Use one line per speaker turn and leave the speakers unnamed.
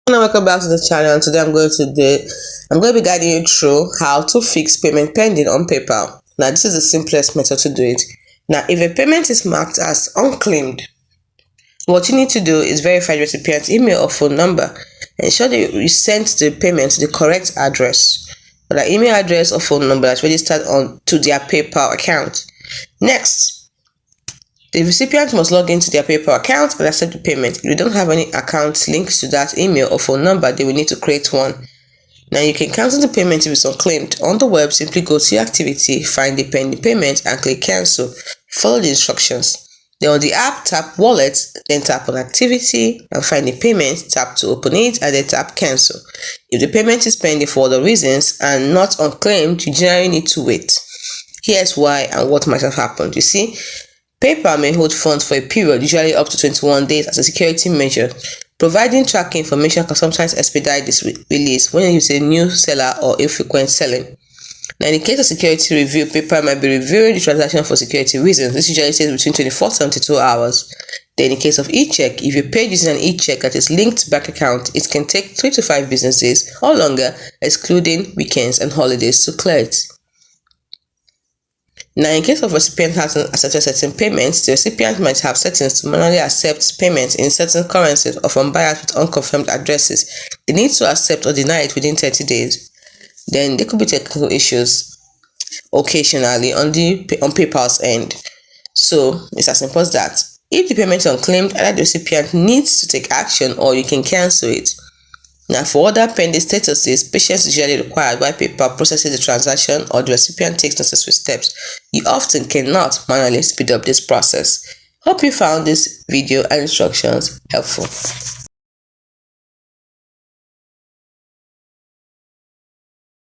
And welcome back to the channel. And today I'm going to be guiding you through how to fix payment pending on PayPal. Now this is the simplest method to do it. Now if a payment is marked as unclaimed, what you need to do is verify the recipient's email or phone number. Ensure that you send the payment to the correct address, or the email address or phone number that's registered on to their PayPal account. Next, the recipient must log into their PayPal account and accept the payment. If you don't have any account links to that email or phone number, they will need to create one. Now you can cancel the payment if it's unclaimed. On the web, simply go to your activity, find the pending payment and click cancel. Follow the instructions. Then on the app, tap wallet, then tap on activity and find the payment, tap to open it and then tap cancel. If the payment is pending for other reasons and not unclaimed, you generally need to wait. Here's why and what might have happened. You see, PayPal may hold funds for a period, usually up to 21 days as a security measure. Providing tracking information can sometimes expedite this release when you use a new seller or infrequent selling. Now, in the case of security review, PayPal might be reviewing the transaction for security reasons. This usually takes between 24 to 72 hours. Then, in the case of e-check, if you paid using an e-check that is linked to bank account, it can take 3 to 5 business days or longer, excluding weekends and holidays, to clear it. Now, in case of recipient hasn't accepted certain payments, the recipient might have settings to manually accept payments in certain currencies or from buyers with unconfirmed addresses. They need to accept or deny it within 30 days. Then there could be technical issues occasionally on PayPal's end. So it's as simple as that. If the payment is unclaimed, either the recipient needs to take action or you can cancel it. Now, for other pending statuses, patience is usually required while PayPal processes the transaction or the recipient takes necessary steps. You often cannot manually speed up this process. Hope you found this video and instructions helpful.